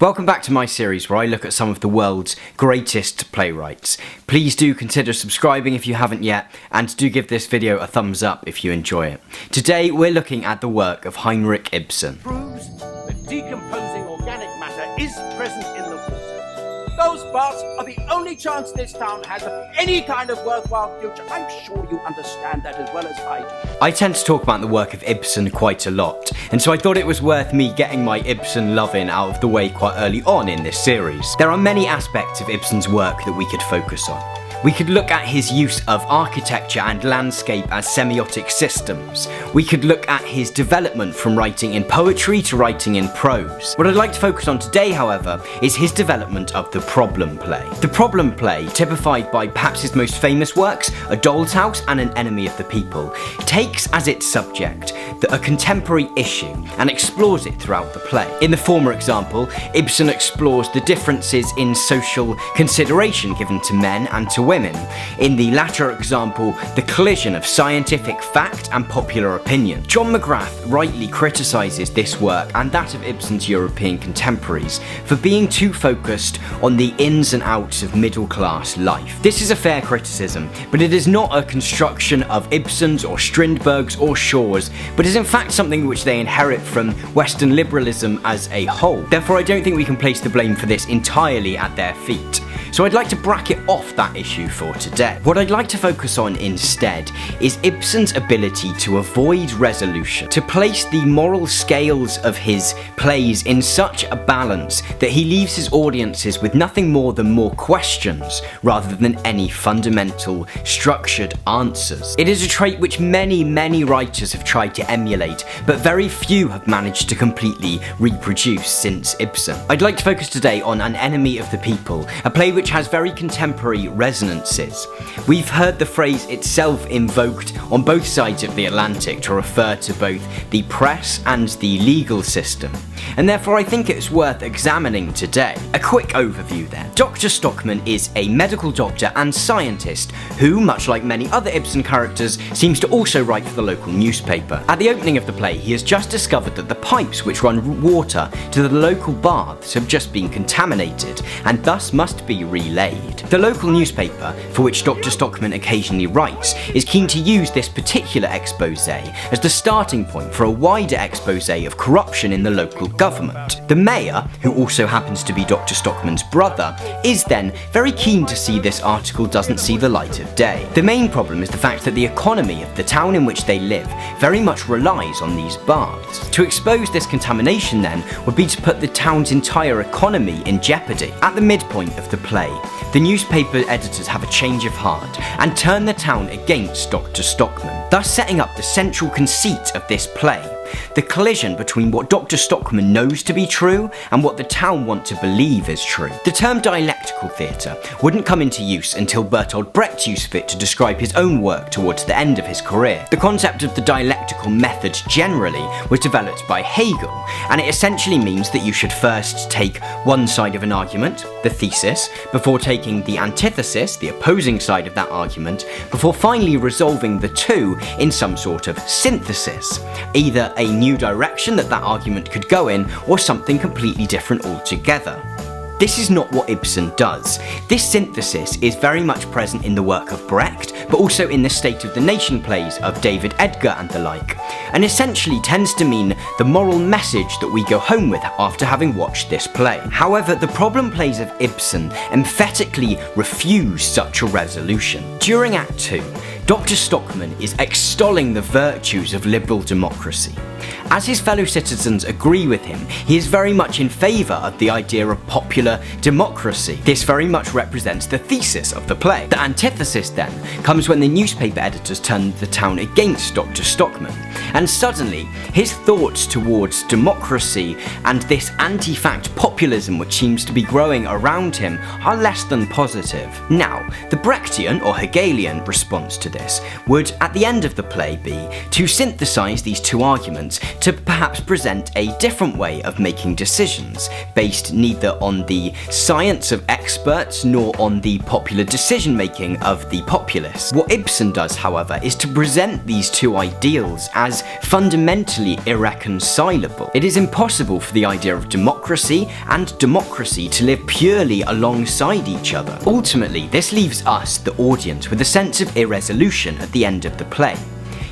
Welcome back to my series where I look at some of the world's greatest playwrights. Please do consider subscribing if you haven't yet, and do give this video a thumbs up if you enjoy it. Today we're looking at the work of Henrik Ibsen. Proves that decomposing organic matter is present in the water. Those parts are the only chance this town has of any kind of worthwhile future. I'm sure you understand that as well as I do. I tend to talk about the work of Ibsen quite a lot, and so I thought it was worth me getting my Ibsen loving out of the way quite early on in this series. There are many aspects of Ibsen's work that we could focus on. We could look at his use of architecture and landscape as semiotic systems. We could look at his development from writing in poetry to writing in prose. What I'd like to focus on today, however, is his development of the problem play. The problem play, typified by perhaps his most famous works, A Doll's House and An Enemy of the People, takes as its subject a contemporary issue and explores it throughout the play. In the former example, Ibsen explores the differences in social consideration given to men and to women. In the latter example, the collision of scientific fact and popular opinion. John McGrath rightly criticises this work and that of Ibsen's European contemporaries for being too focused on the ins and outs of middle-class life. This is a fair criticism, but it is not a construction of Ibsen's or Strindberg's or Shaw's, but is in fact something which they inherit from Western liberalism as a whole. Therefore, I don't think we can place the blame for this entirely at their feet. So I'd like to bracket off that issue for today. What I'd like to focus on instead is Ibsen's ability to avoid resolution, to place the moral scales of his plays in such a balance that he leaves his audiences with nothing more than more questions rather than any fundamental, structured answers. It is a trait which many writers have tried to emulate, but very few have managed to completely reproduce since Ibsen. I'd like to focus today on An Enemy of the People, a play which has very contemporary resonances. We've heard the phrase itself invoked on both sides of the Atlantic to refer to both the press and the legal system, and therefore I think it's worth examining today. A quick overview then. Dr. Stockman is a medical doctor and scientist who, much like many other Ibsen characters, seems to also write for the local newspaper. At the opening of the play, he has just discovered that the pipes which run water to the local baths have just been contaminated and thus must be relayed. The local newspaper, for which Dr. Stockman occasionally writes, is keen to use this particular expose as the starting point for a wider expose of corruption in the local government. The mayor, who also happens to be Dr. Stockman's brother, is then very keen to see this article doesn't see the light of day. The main problem is the fact that the economy of the town in which they live very much relies on these baths. To expose this contamination then would be to put the town's entire economy in jeopardy. At the midpoint of the play, the newspaper editors have a change of heart and turn the town against Dr. Stockman, thus setting up the central conceit of this play. The collision between what Dr. Stockman knows to be true and what the town want to believe is true. The term dialectical theatre wouldn't come into use until Bertolt Brecht used it to describe his own work towards the end of his career. The concept of the dialectical method generally was developed by Hegel, and it essentially means that you should first take one side of an argument, the thesis, before taking the antithesis, the opposing side of that argument, before finally resolving the two in some sort of synthesis, either a new direction that argument could go in, or something completely different altogether. This is not what Ibsen does. This synthesis is very much present in the work of Brecht, but also in the State of the Nation plays of David Edgar and the like, and essentially tends to mean the moral message that we go home with after having watched this play. However, the problem plays of Ibsen emphatically refuse such a resolution. During Act 2, Dr. Stockman is extolling the virtues of liberal democracy. As his fellow citizens agree with him, he is very much in favour of the idea of popular democracy. This very much represents the thesis of the play. The antithesis then comes when the newspaper editors turn the town against Dr. Stockman, and suddenly his thoughts towards democracy and this anti-fact populism which seems to be growing around him are less than positive. Now, the Brechtian or Hegelian response to this would, at the end of the play, be to synthesise these two arguments audience to perhaps present a different way of making decisions, based neither on the science of experts nor on the popular decision-making of the populace. What Ibsen does, however, is to present these two ideals as fundamentally irreconcilable. It is impossible for the idea of democracy and democracy to live purely alongside each other. Ultimately, this leaves us, the audience, with a sense of irresolution at the end of the play.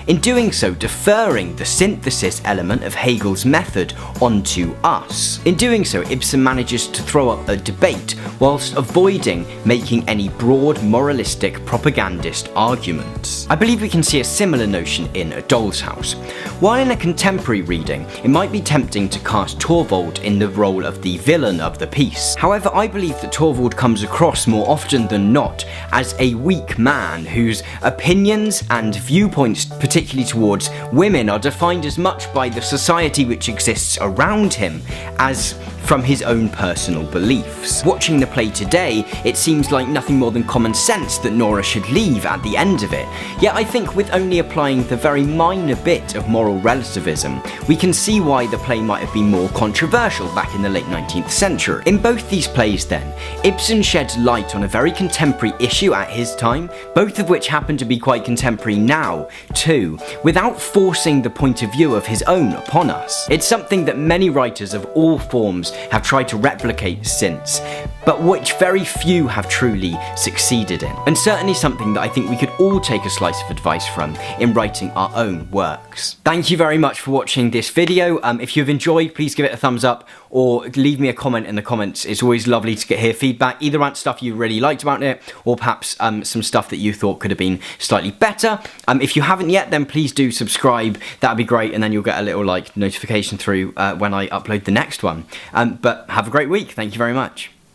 In doing so, deferring the synthesis element of Hegel's method onto us. In doing so, Ibsen manages to throw up a debate whilst avoiding making any broad moralistic propagandist arguments. I believe we can see a similar notion in A Doll's House. While in a contemporary reading, it might be tempting to cast Torvald in the role of the villain of the piece. However, I believe that Torvald comes across more often than not as a weak man whose opinions and viewpoints, particularly towards women, are defined as much by the society which exists around him as from his own personal beliefs. Watching the play today, it seems like nothing more than common sense that Nora should leave at the end of it. Yet I think with only applying the very minor bit of moral relativism, we can see why the play might have been more controversial back in the late 19th century. In both these plays then, Ibsen sheds light on a very contemporary issue at his time, both of which happen to be quite contemporary now too, without forcing the point of view of his own upon us. It's something that many writers of all forms have tried to replicate since, but which very few have truly succeeded in. And certainly something that I think we could all take a slice of advice from in writing our own works. Thank you very much for watching this video. If you've enjoyed, please give it a thumbs up or leave me a comment in the comments. It's always lovely to hear feedback, either about stuff you really liked about it or perhaps some stuff that you thought could have been slightly better. If you haven't yet, then please do subscribe. That'd be great, and then you'll get a little notification through when I upload the next one. But have a great week. Thank you very much.